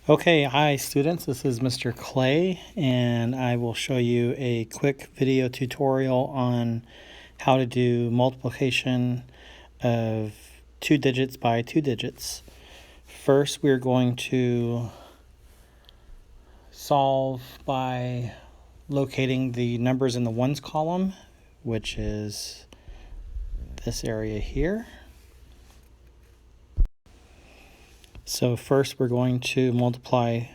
Okay, hi students, this is Mr. Clay and I will show you a quick video tutorial on how to do multiplication of 2 digits by 2 digits. First we're going to solve by locating the numbers in the ones column, which is this area here. So first we're going to multiply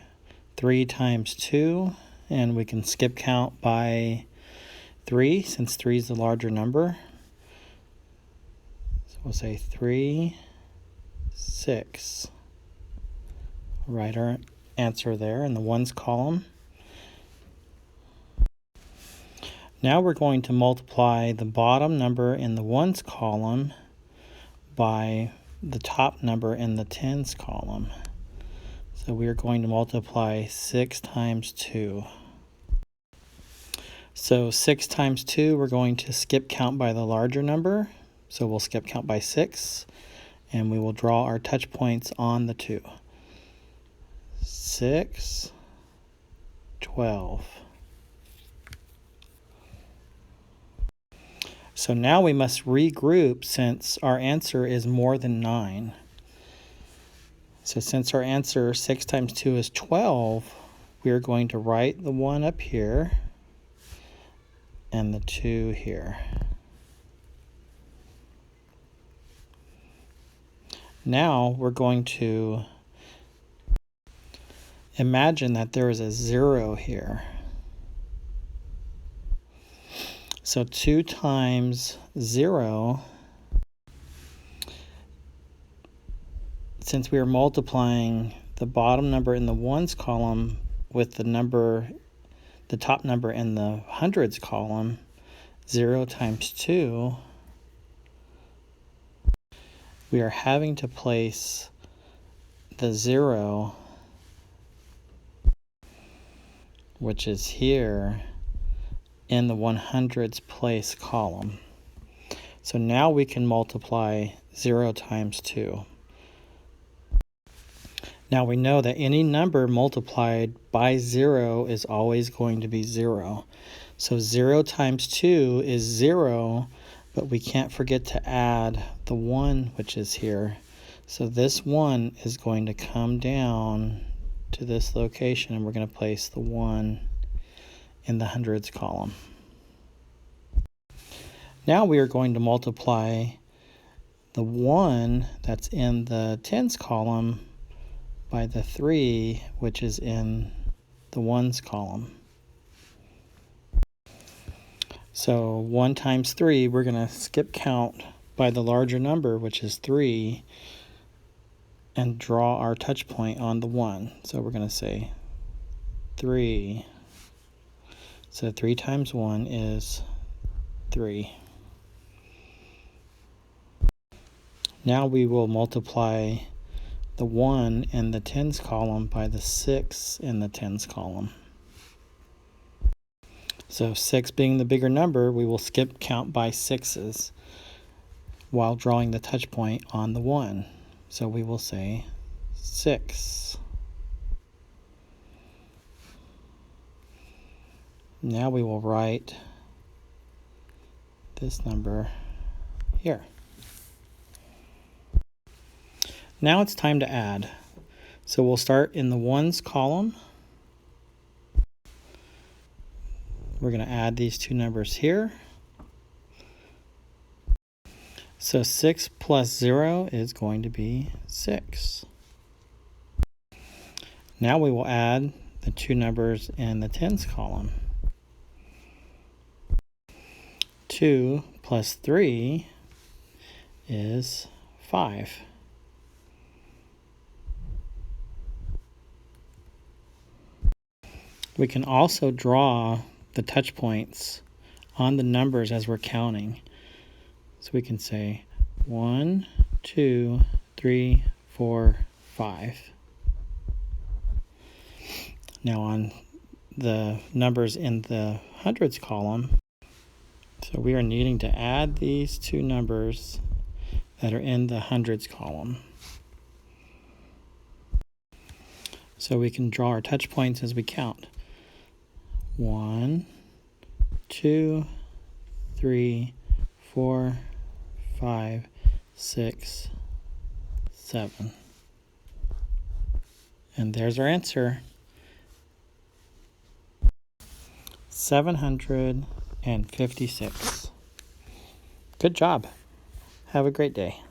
3 times 2, and we can skip count by 3 since 3 is the larger number. So we'll say 3, 6. We'll write our answer there in the ones column. Now we're going to multiply the bottom number in the ones column by the top number in the tens column. So we are going to multiply 6 times 2. So 6 times 2, we're going to skip count by the larger number. So we'll skip count by 6, and we will draw our touch points on the 2. 6, 12. So now we must regroup since our answer is more than 9. So since our answer 6 times 2 is 12, we are going to write the 1 up here and the 2 here. Now we're going to imagine that there is a 0 here. So 2 times 0, since we are multiplying the bottom number in the ones column with the top number in the hundreds column, 0 times 2, we are having to place the 0, which is here, in the 100s place column. So now we can multiply 0 times 2. Now we know that any number multiplied by 0 is always going to be 0. So 0 times 2 is 0, but we can't forget to add the 1, which is here. So this 1 is going to come down to this location, and we're going to place the 1 in the hundreds column. Now we are going to multiply the 1 that's in the tens column by the 3, which is in the ones column. So 1 times 3, we're going to skip count by the larger number, which is 3, and draw our touch point on the 1. So we're going to say 3. So 3 times 1 is 3. Now we will multiply the 1 in the tens column by the 6 in the tens column. So 6 being the bigger number, we will skip count by 6s while drawing the touch point on the 1. So we will say 6. Now we will write this number here. Now it's time to add. So we'll start in the ones column. We're going to add these two numbers here. So 6 plus 0 is going to be 6. Now we will add the two numbers in the tens column. 2 plus 3 is 5. We can also draw the touch points on the numbers as we're counting. So we can say 1, 2, 3, 4, 5. Now on the numbers in the hundreds column, so we are needing to add these two numbers that are in the hundreds column. So we can draw our touch points as we count. 1, 2, 3, 4, 5, 6, 7. And there's our answer. 756. Good job. Have a great day.